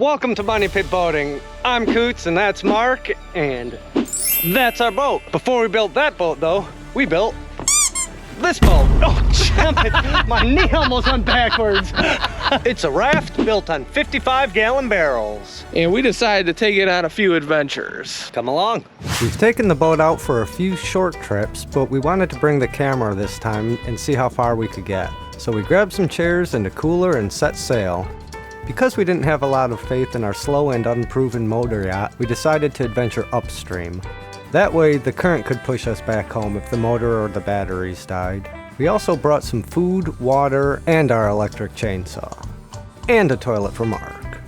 Welcome to Money Pit Boating. I'm Coots and that's Mark, and that's our boat. Before we built that boat though, we built this boat. Oh, damn it. My knee almost went backwards. It's a raft built on 55-gallon barrels. And we decided to take it on a few adventures. Come along. We've taken the boat out for a few short trips, but we wanted to bring the camera this time and see how far we could get. So we grabbed some chairs and a cooler and set sail. Because we didn't have a lot of faith in our slow and unproven motor yacht, we decided to adventure upstream. That way, the current could push us back home if the motor or the batteries died. We also brought some food, water, and our electric chainsaw. And a toilet for Mark.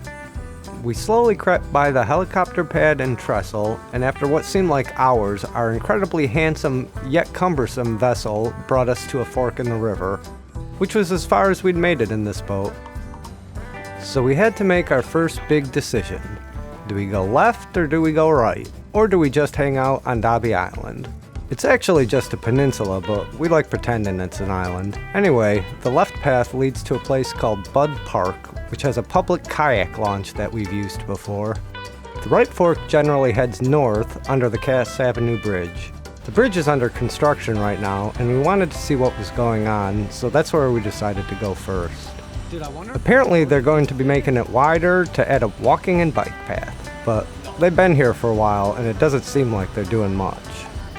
We slowly crept by the helicopter pad and trestle, and after what seemed like hours, our incredibly handsome yet cumbersome vessel brought us to a fork in the river, which was as far as we'd made it in this boat. So we had to make our first big decision. Do we go left or do we go right? Or do we just hang out on Dobby Island? It's actually just a peninsula, but we like pretending it's an island. Anyway, the left path leads to a place called Bud Park, which has a public kayak launch that we've used before. The right fork generally heads north under the Cass Avenue Bridge. The bridge is under construction right now, and we wanted to see what was going on, so that's where we decided to go first. Apparently they're going to be making it wider to add a walking and bike path, but they've been here for a while and it doesn't seem like they're doing much.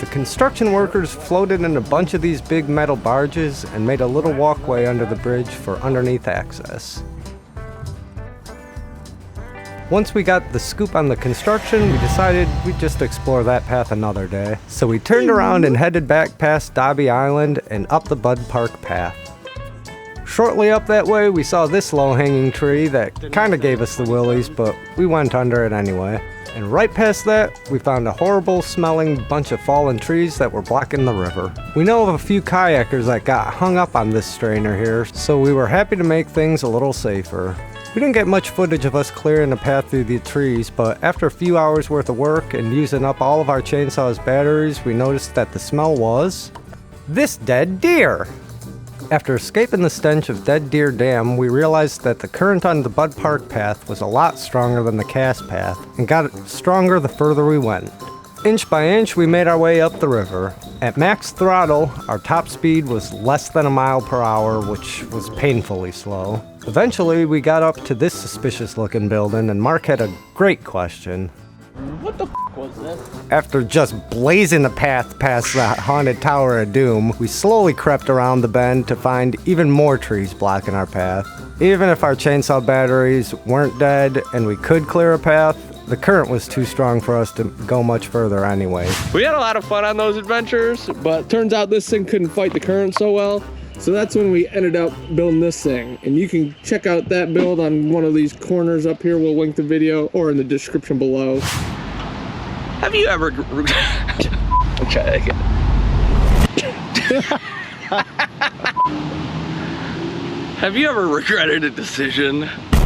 The construction workers floated in a bunch of these big metal barges and made a little walkway under the bridge for underneath access. Once we got the scoop on the construction, we decided we'd just explore that path another day. So we turned around and headed back past Dobby Island and up the Bud Park path. Shortly up that way, we saw this low-hanging tree that kind of gave us the willies, but we went under it anyway. And right past that, we found a horrible-smelling bunch of fallen trees that were blocking the river. We know of a few kayakers that got hung up on this strainer here, so we were happy to make things a little safer. We didn't get much footage of us clearing the path through the trees, but after a few hours worth of work and using up all of our chainsaw's batteries, we noticed that the smell was this dead deer. After escaping the stench of Dead Deer Dam, we realized that the current on the Bud Park path was a lot stronger than the Cass path, and got stronger the further we went. Inch by inch, we made our way up the river. At max throttle, our top speed was less than a mile per hour, which was painfully slow. Eventually, we got up to this suspicious-looking building, and Mark had a great question. What the f was this? After just blazing the path past the haunted Tower of Doom, we slowly crept around the bend to find even more trees blocking our path. Even if our chainsaw batteries weren't dead and we could clear a path, the current was too strong for us to go much further anyway. We had a lot of fun on those adventures, but turns out this thing couldn't fight the current so well. So that's when we ended up building this thing. And you can check out that build on one of these corners up here. We'll link the video or in the description below. Have you ever... Okay, Have you ever regretted a decision?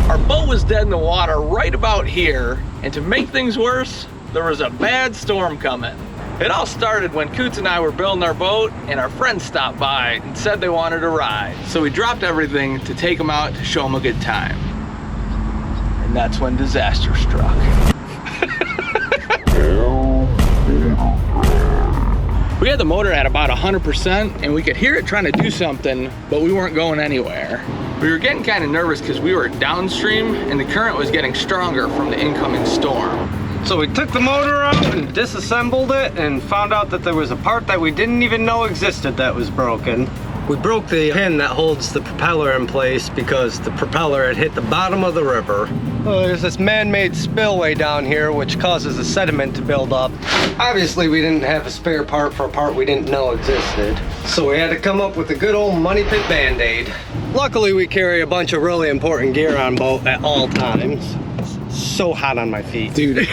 Our boat was dead in the water right about here, and to make things worse, there was a bad storm coming. It all started when Coots and I were building our boat, and our friends stopped by and said they wanted to ride. So we dropped everything to take them out to show them a good time. And that's when disaster struck. We had the motor at about 100% and we could hear it trying to do something, but we weren't going anywhere. We were getting kind of nervous because we were downstream and the current was getting stronger from the incoming storm. So we took the motor out and disassembled it and found out that there was a part that we didn't even know existed that was broken. We broke the pin that holds the propeller in place because the propeller had hit the bottom of the river. There's this man-made spillway down here which causes the sediment to build up. Obviously we didn't have a spare part for a part we didn't know existed, so we had to come up with a good old Money Pit Band-Aid. Luckily we carry a bunch of really important gear on boat at all times. It's so hot on my feet. Dude.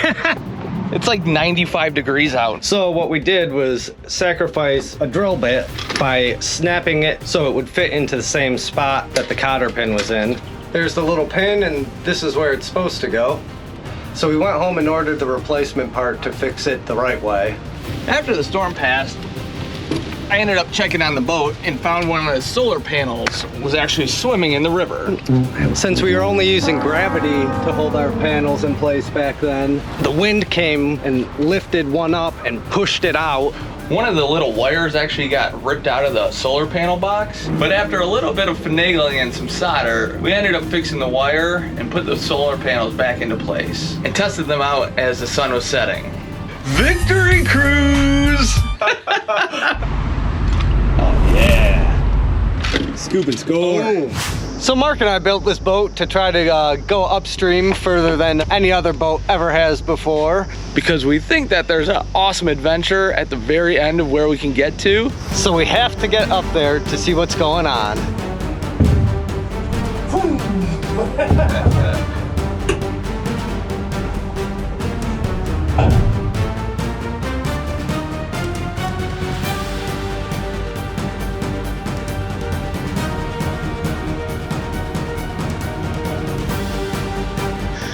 It's like 95 degrees out. So what we did was sacrifice a drill bit by snapping it so it would fit into the same spot that the cotter pin was in. There's the little pin and this is where it's supposed to go. So we went home and ordered the replacement part to fix it the right way. After the storm passed, I ended up checking on the boat and found one of the solar panels was actually swimming in the river. Since we were only using gravity to hold our panels in place back then, the wind came and lifted one up and pushed it out. One of the little wires actually got ripped out of the solar panel box, but after a little bit of finagling and some solder, we ended up fixing the wire and put the solar panels back into place and tested them out as the sun was setting. Victory cruise! Oh yeah! Scoop and score. So Mark and I built this boat to try to go upstream further than any other boat ever has before. Because we think that there's an awesome adventure at the very end of where we can get to. So we have to get up there to see what's going on.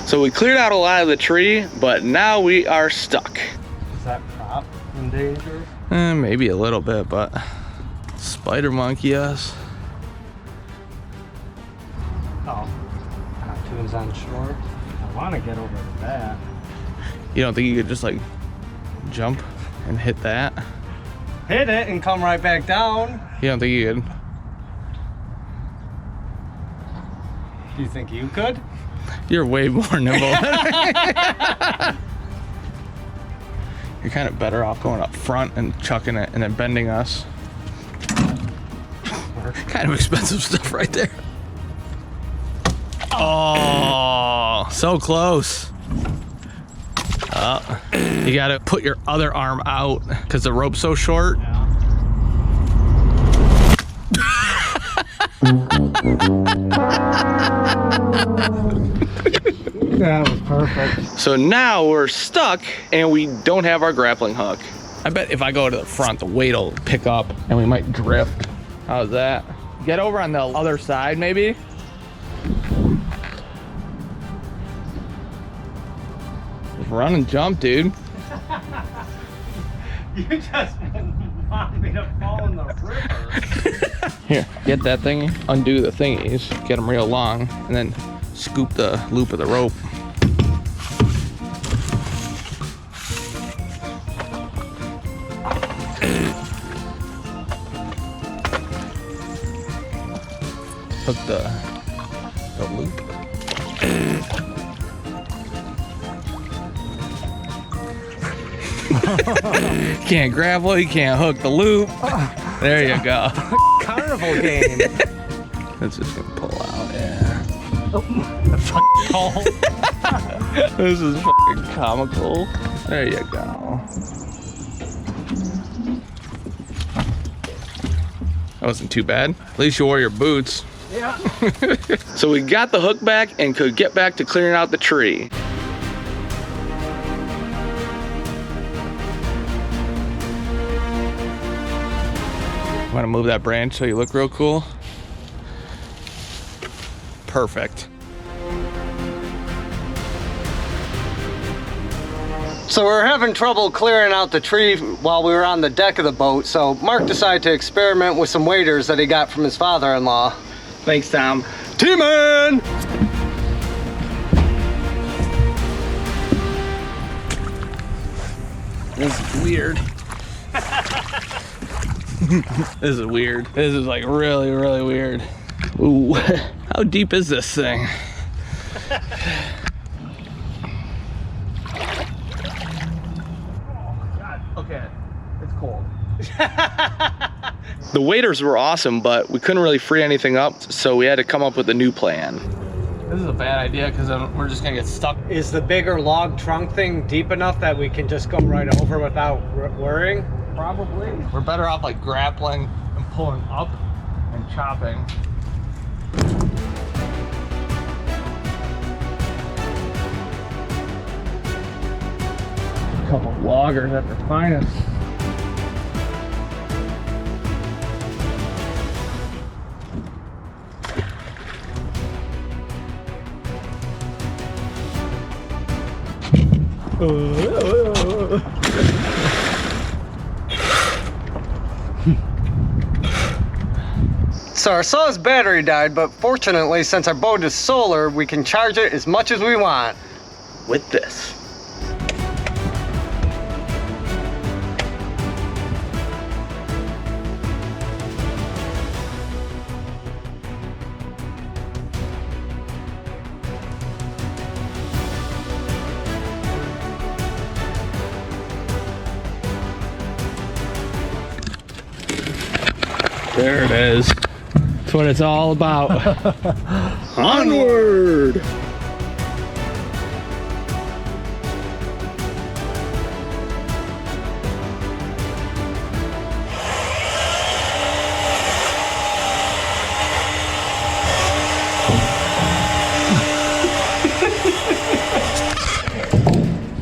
So we cleared out a lot of the tree, but now we are stuck. Is that prop in danger? Maybe a little bit, but spider monkey, yes. Oh, pontoons on shore. I want to get over to that. You don't think you could just like jump and hit that? Hit it and come right back down. You don't think you could? Do you think you could? You're way more nimble than me. You're kind of better off going up front and chucking it and then bending us. Kind of expensive stuff right there. Oh, so close. Oh, you gotta put your other arm out because the rope's so short. That was perfect. So now we're stuck and we don't have our grappling hook. I bet if I go to the front, the weight will pick up and we might drift. How's that? Get over on the other side, maybe? Just run and jump, dude. You just want me to fall in the river. Here, get that thingy, undo the thingies, get them real long, and then scoop the loop of the rope. Hook the loop. Can't grapple, you can't hook the loop. There you go. Carnival game. That's just gonna pull out, yeah. That's cold. This is fucking comical. There you go. That wasn't too bad. At least you wore your boots. Yeah. So we got the hook back and could get back to clearing out the tree. Want to move that branch so you look real cool? Perfect. So we were having trouble clearing out the tree while we were on the deck of the boat, so Mark decided to experiment with some waders that he got from his father-in-law. Thanks, Tom. T-Man! This is weird. This is weird. This is like really, really weird. Ooh, how deep is this thing? Okay, it's cold. The waders were awesome, but we couldn't really free anything up, so we had to come up with a new plan. This is a bad idea because we're just gonna get stuck. Is the bigger log trunk thing deep enough that we can just go right over without worrying? Probably. We're better off like grappling and pulling up and chopping. A couple loggers at their finest. So our saw's battery died, but fortunately, since our boat is solar, we can charge it as much as we want. With this. There it is. That's what it's all about. Onward!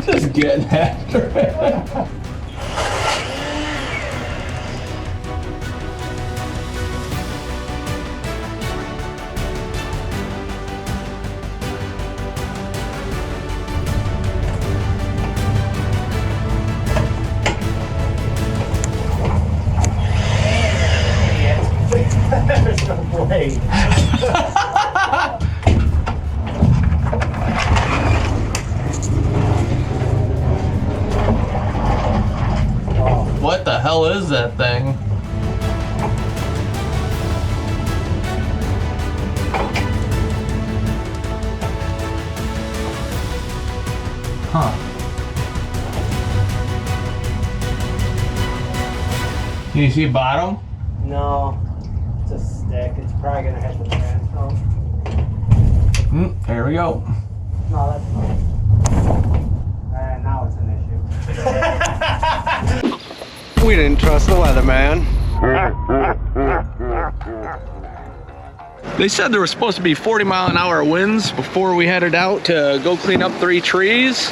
Just getting after it. There's no blade. What the hell is that thing? Huh. Can you see bottom? No, it's a stick. It's probably gonna hit the transom. There we go. No, that's fine. Now it's an issue. We didn't trust the weatherman. They said there was supposed to be 40-mile-an-hour winds before we headed out to go clean up 3 trees.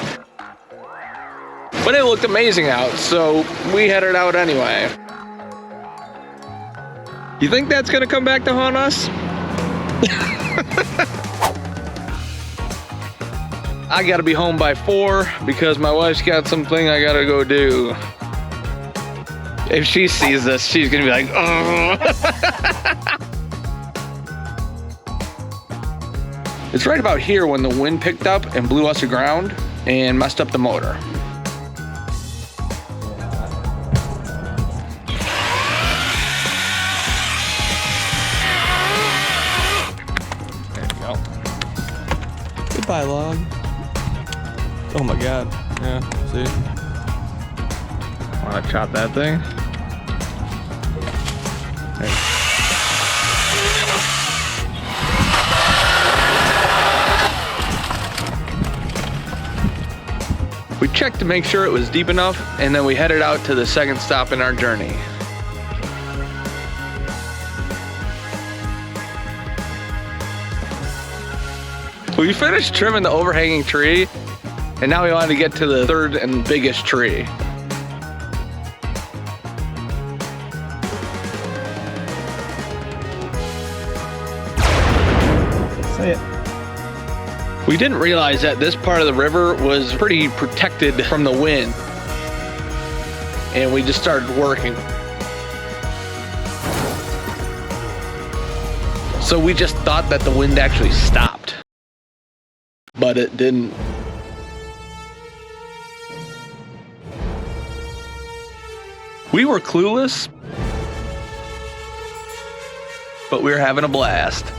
But it looked amazing out, so we headed out anyway. You think that's gonna come back to haunt us? I gotta be home by 4 because my wife's got something I gotta go do. If she sees this, she's gonna be like, oh. It's right about here when the wind picked up and blew us aground and messed up the motor. There you go. Goodbye, log. Oh my God. Yeah, see? Wanna chop that thing? There. We checked to make sure it was deep enough, and then we headed out to the second stop in our journey. We finished trimming the overhanging tree, and now we wanted to get to the third and biggest tree. Say it. We didn't realize that this part of the river was pretty protected from the wind. And we just started working. So we just thought that the wind actually stopped. But it didn't. We were clueless, but we were having a blast.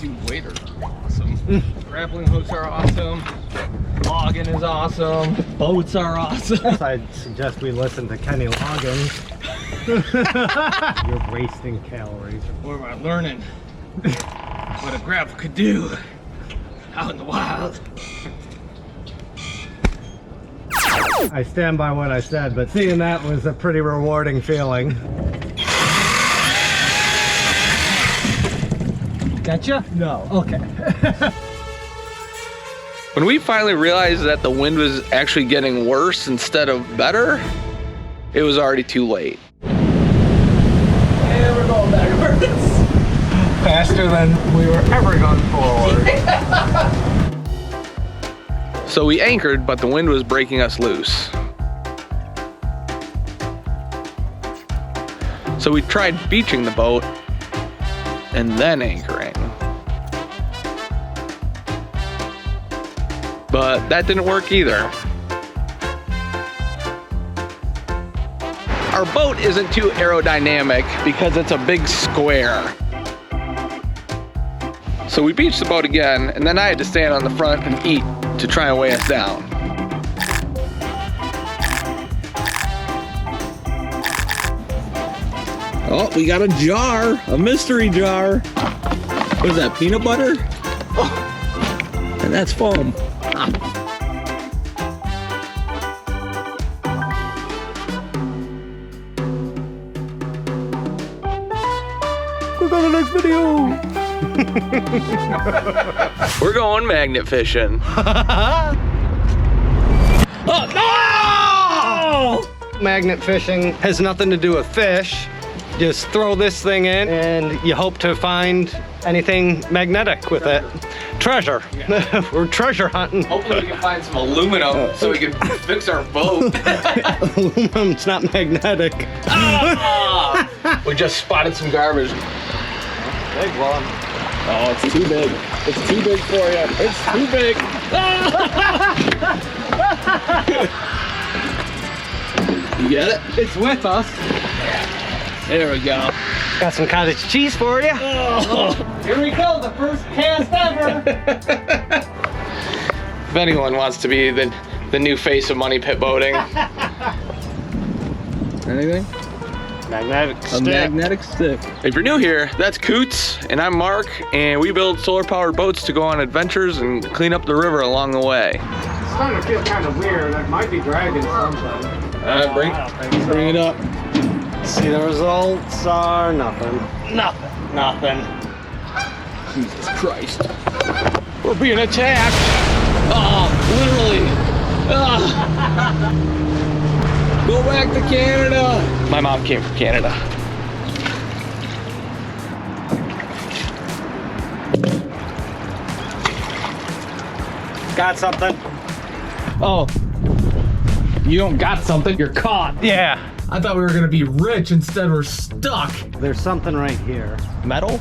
Dude, waders are awesome. Grappling hooks are awesome. Logging is awesome. Boats are awesome. I'd suggest we listen to Kenny Loggins. You're wasting calories. We're learning what a grapple could do out in the wild. I stand by what I said, but seeing that was a pretty rewarding feeling. Gotcha? No. Okay. When we finally realized that the wind was actually getting worse instead of better, it was already too late. And we're going backwards. Faster than we were ever going forward. So we anchored, but the wind was breaking us loose. So we tried beaching the boat and then anchoring. But that didn't work either. Our boat isn't too aerodynamic because it's a big square. So we beached the boat again, and then I had to stand on the front and eat to try and weigh us down. Oh, we got a jar, a mystery jar. What is that, peanut butter? Oh, and that's foam. Click on the next video. We're going magnet fishing. Oh, no! Magnet fishing has nothing to do with fish. Just throw this thing in and you hope to find anything magnetic with it. Treasure. We're treasure hunting. Hopefully we can find some aluminum so we can fix our boat. Aluminum's not magnetic. Ah! We just spotted some garbage. Big one. Oh, it's too big. It's too big for you. It's too big. You get it? It's with us. There we go. Got some cottage cheese for you. Oh. Here we go, the first cast ever. If anyone wants to be the new face of money pit boating. Anything? Magnetic stick. A magnetic stick. If you're new here, that's Coots, and I'm Mark, and we build solar-powered boats to go on adventures and clean up the river along the way. It's starting to feel kind of weird. I might be dragging something. Bring it up. See, the results are nothing. Nothing. Jesus Christ. We're being attacked. Oh, literally. Go back to Canada. My mom came from Canada. Got something. Oh, you don't got something, you're caught. Yeah. I thought we were gonna be rich, instead we're stuck. There's something right here. Metal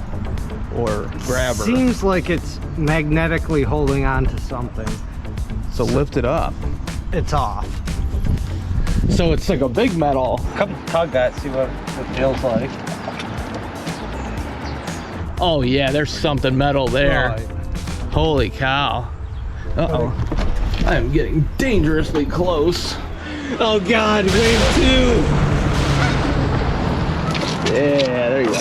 or grabber? Seems like it's magnetically holding on to something. So lift it up. It's off. So it's like a big metal. Come tug that, see what it feels like. Oh yeah, there's something metal there. Right. Holy cow. Uh-oh. I am getting dangerously close. Oh God, wave 2. Yeah, there you go.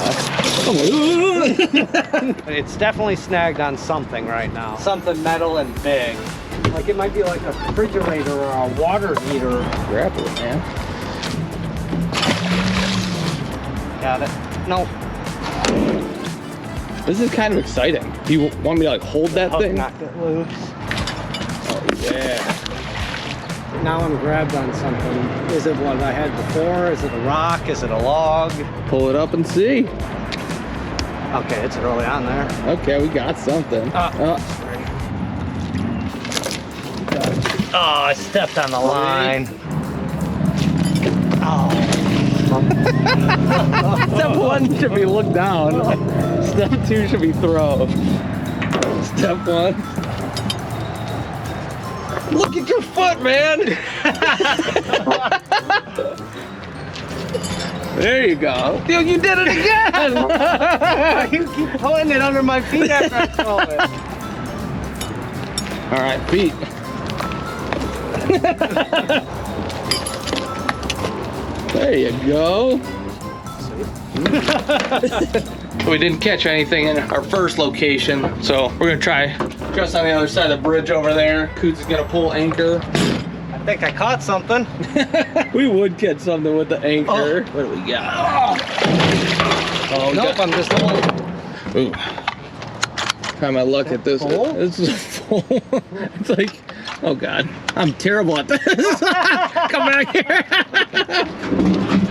It's definitely snagged on something right now. Something metal and big. Like it might be like a refrigerator or a water heater. Grab it, man. Got it. Nope. This is kind of exciting. Do you want me to like hold that Hook thing? knocked it loose. Oh yeah. Now I'm grabbed on something. Is it what I had before? Is it a rock? Is it a log? Pull it up and see. Okay, it's early on there. Okay, we got something. Oh, I stepped on the line. Oh. Step 1 should be look down. Step 2 should be throw. Step 1. Look at your foot, man! There you go. Dude, you did it again! You keep pulling it under my feet after I throw it. All right, feet. There you go. We didn't catch anything in our first location, so we're gonna try just on the other side of the bridge over there. Coots is gonna pull anchor. I think I caught something. We would catch something with the anchor. What do we got? Oh, nope, I'm just holding. Ooh. Try my luck at this. Full? This is full. It's like, oh God, I'm terrible at this. Come back here.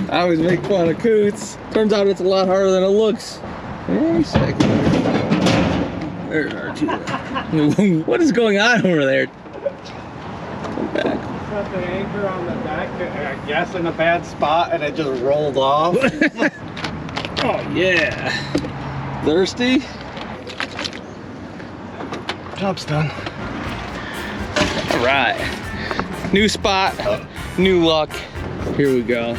I always make fun of Coots. Turns out it's a lot harder than it looks. Wait a second. There's our two. What is going on over there? set the anchor on the deck, I guess in a bad spot, and it just rolled off. Oh yeah. Thirsty? Job's done. All right. New spot, new luck. Here we go.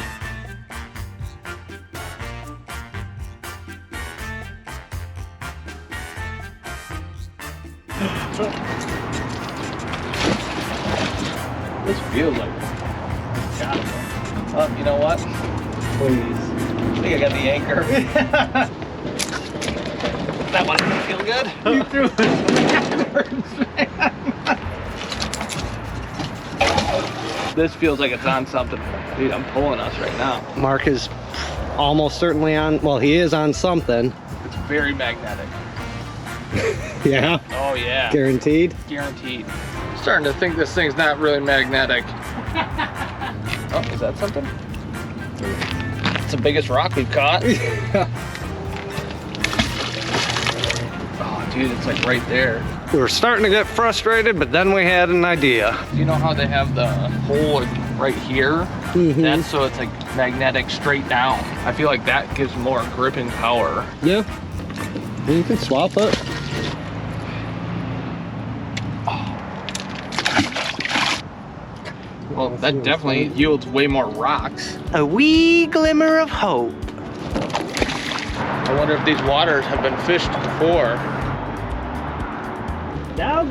This feels like gotta go. Oh, you know what? Please. I think I got the anchor. That one didn't feel good. You threw it backwards, man. This feels like it's on something. Dude, I'm pulling us right now. Mark is almost certainly on, well, he is on something. It's very magnetic. Yeah? Oh yeah. Guaranteed? Guaranteed. Starting to think this thing's not really magnetic. Oh, is that something? It's the biggest rock we've caught. Oh, dude, it's like right there. We were starting to get frustrated, but then we had an idea. You know how they have the hole like right here? Mm-hmm. That's so it's like magnetic straight down. I feel like that gives more gripping power. Yeah. You can swap it. Well, that definitely yields way more rocks. A wee glimmer of hope. I wonder if these waters have been fished before. Dog.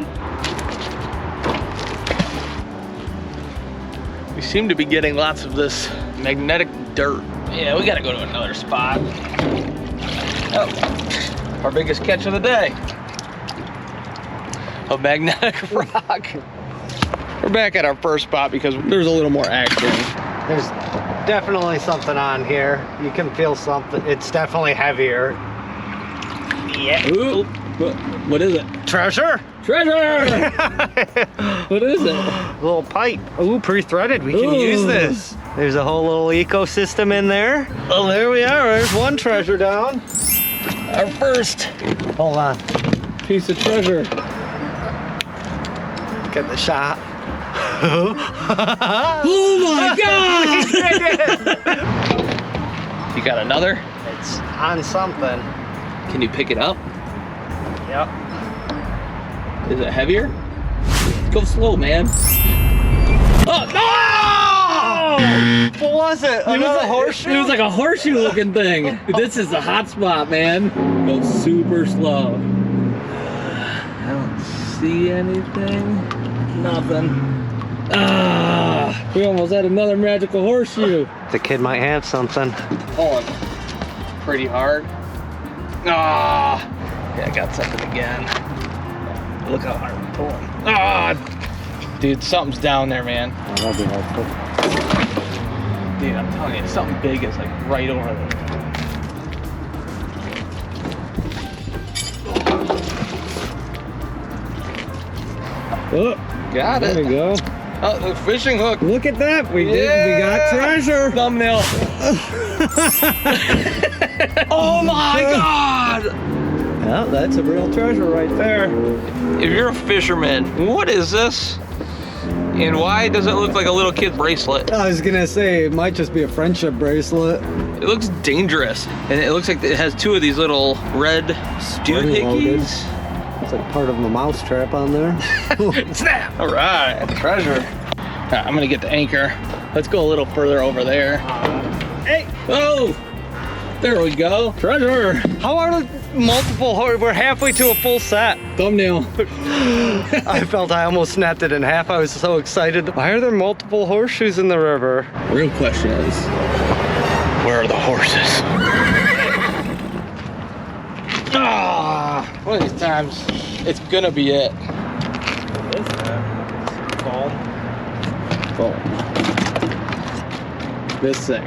We seem to be getting lots of this magnetic dirt. Yeah, we gotta go to another spot. Oh, our biggest catch of the day. A magnetic rock. We're back at our first spot because there's a little more action. There's definitely something on here. You can feel something. It's definitely heavier. Yeah. Ooh, what is it? Treasure? Treasure! What is it? A little pipe. Ooh, pre-threaded. We can use this. There's a whole little ecosystem in there. Oh, there we are. There's one treasure down. Our first Hold on. piece of treasure. Get the shot. Oh my God! You got another? It's on something. Can you pick it up? Yep. Is it heavier? Go slow, man. Oh, no! What was it? Another horseshoe? It was like a horseshoe looking thing. This is a hot spot, man. Go super slow. I don't see anything. Nothing. Ah, we almost had another magical horseshoe. The kid might have something. Pulling pretty hard. Ah, yeah, I got something again. Look how hard I'm pulling. Ah, dude, something's down there, man. Oh, that'll be helpful. Dude, I'm telling you, something big is like right over there. Oh, Got it. there we go. Oh, the fishing hook. Look at that. We did. We got treasure. Thumbnail. Oh my God. Yeah, that's a real treasure right there. If you're a fisherman, what is this? And why does it look like a little kid's bracelet? I was gonna say it might just be a friendship bracelet. It looks dangerous. And it looks like it has two of these little red doohickeys. It's like part of a mouse trap on there. Snap! All right, treasure. I'm gonna get the anchor. Let's go a little further over there. Hey! Oh! There we go. Treasure! How are the multiple We're halfway to a full set. Thumbnail. I felt I almost snapped it in half. I was so excited. Why are there multiple horseshoes in the river? Real question is, where are the horses? Ah! One of these times, it's gonna be it. Foam. This thing,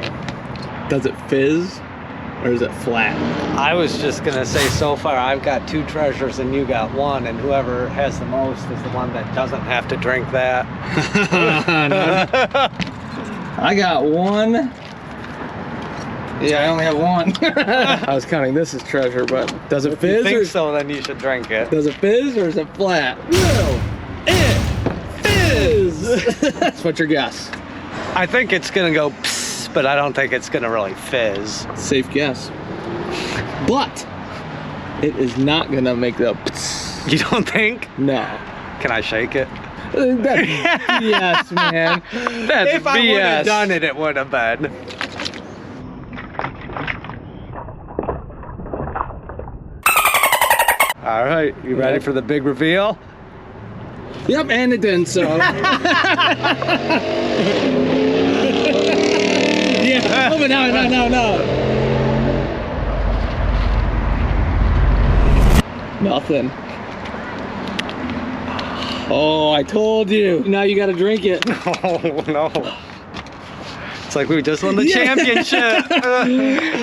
does it fizz or is it flat? I was just gonna say, so far I've got 2 treasures and you got 1, and whoever has the most is the one that doesn't have to drink that. I got 1. Yeah, I only have 1. I was counting this as treasure, but does it If you fizz think or so, then you should drink it. does it fizz or is it flat? No, it fizz. That's what your guess. I think it's gonna go psst, but I don't think it's gonna really fizz. Safe guess. But it is not gonna make the pss. You don't think? No. Can I shake it? That's BS, man. That's If I would have done it, it would have been. All right, you ready for the big reveal? Yep, and it didn't, so. Yeah, oh, but no. Nothing. Oh, I told you. Now you gotta drink it. Oh, no. It's like we just won the championship.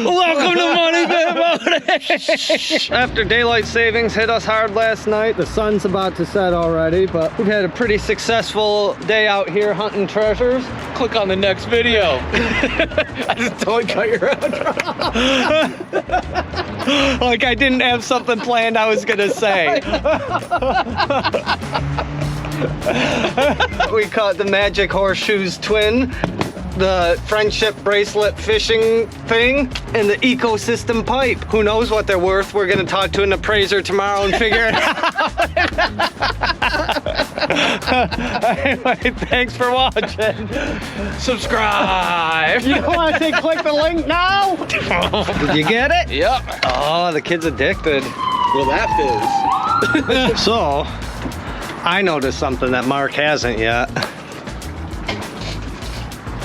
Welcome to Money Pit Boating. After daylight savings hit us hard last night, the sun's about to set already, but we've had a pretty successful day out here hunting treasures. Click on the next video. I just totally cut your out. Like I didn't have something planned I was gonna say. We caught the magic horseshoes twin, the friendship bracelet fishing thing, and the ecosystem pipe. Who knows what they're worth? We're gonna talk to an appraiser tomorrow and figure it out. Anyway, thanks for watching. Subscribe. You don't want to say click the link now? Did you get it? Yep. Oh, the kid's addicted. Well, that fizz. So, I noticed something that Mark hasn't yet.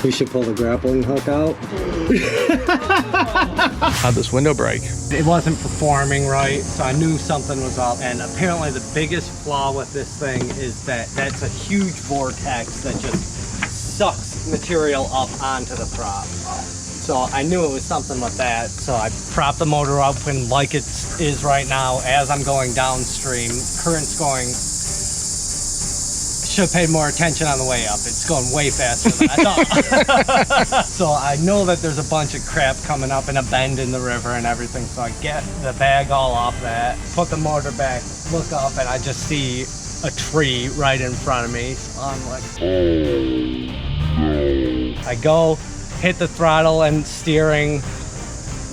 We should pull the grappling hook out. How'd this window break? It wasn't performing right, so I knew something was up. And apparently the biggest flaw with this thing is that that's a huge vortex that just sucks material up onto the prop. So I knew it was something with that. So I propped the motor up and like it is right now as I'm going downstream. Current's going, should have paid more attention on the way up. It's going way faster than I thought. So I know that there's a bunch of crap coming up in a bend in the river and everything. So I get the bag all off that, put the motor back, look up, and I just see a tree right in front of me. So I'm like, I go, hit the throttle and steering,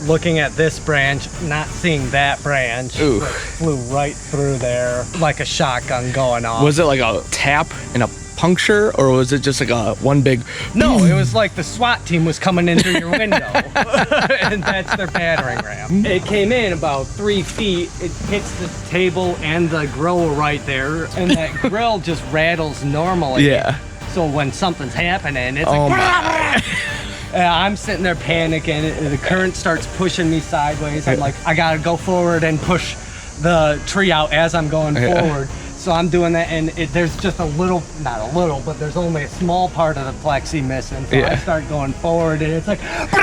looking at this branch, not seeing that branch. Ooh. Flew right through there like a shotgun going off. Was it like a tap and a puncture, or was it just like a one big? No, it was like the SWAT team was coming in through your window. And that's their battering ram. It came in about 3 feet. It hits the table and the grill right there. And that grill just rattles normally. Yeah. So when something's happening, it's Oh like, my. I'm sitting there panicking, and the current starts pushing me sideways. I'm like, I gotta go forward and push the tree out as I'm going forward. So I'm doing that, and there's just a little, not a little, but there's only a small part of the plexi missing. So I start going forward, and it's like, and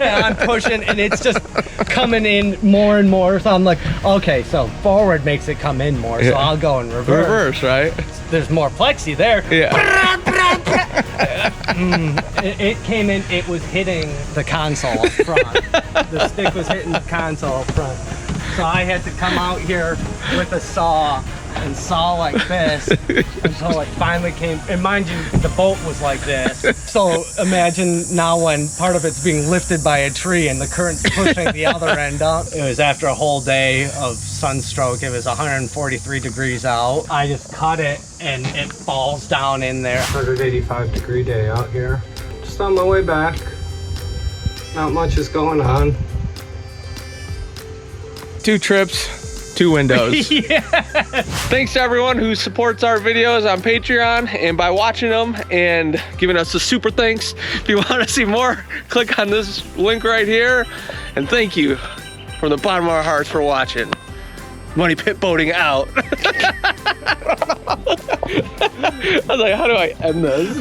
I'm pushing, and it's just coming in more and more. So I'm like, okay, so forward makes it come in more, so I'll go in reverse. Reverse, right? There's more plexi there. Yeah. It came in, it was hitting the console up front. The stick was hitting the console up front. So I had to come out here with a saw and saw like this until it finally came. And mind you, the boat was like this. So imagine now when part of it's being lifted by a tree and the current's pushing the other end up. It was after a whole day of sunstroke. It was 143 degrees out. I just cut it and it falls down in there. 185 degree day out here. Just on my way back. Not much is going on. 2 trips, 2 windows. Thanks to everyone who supports our videos on Patreon and by watching them and giving us a super thanks. If you want to see more, click on this link right here. And thank you from the bottom of our hearts for watching. Money Pit Boating out. I was like, how do I end this?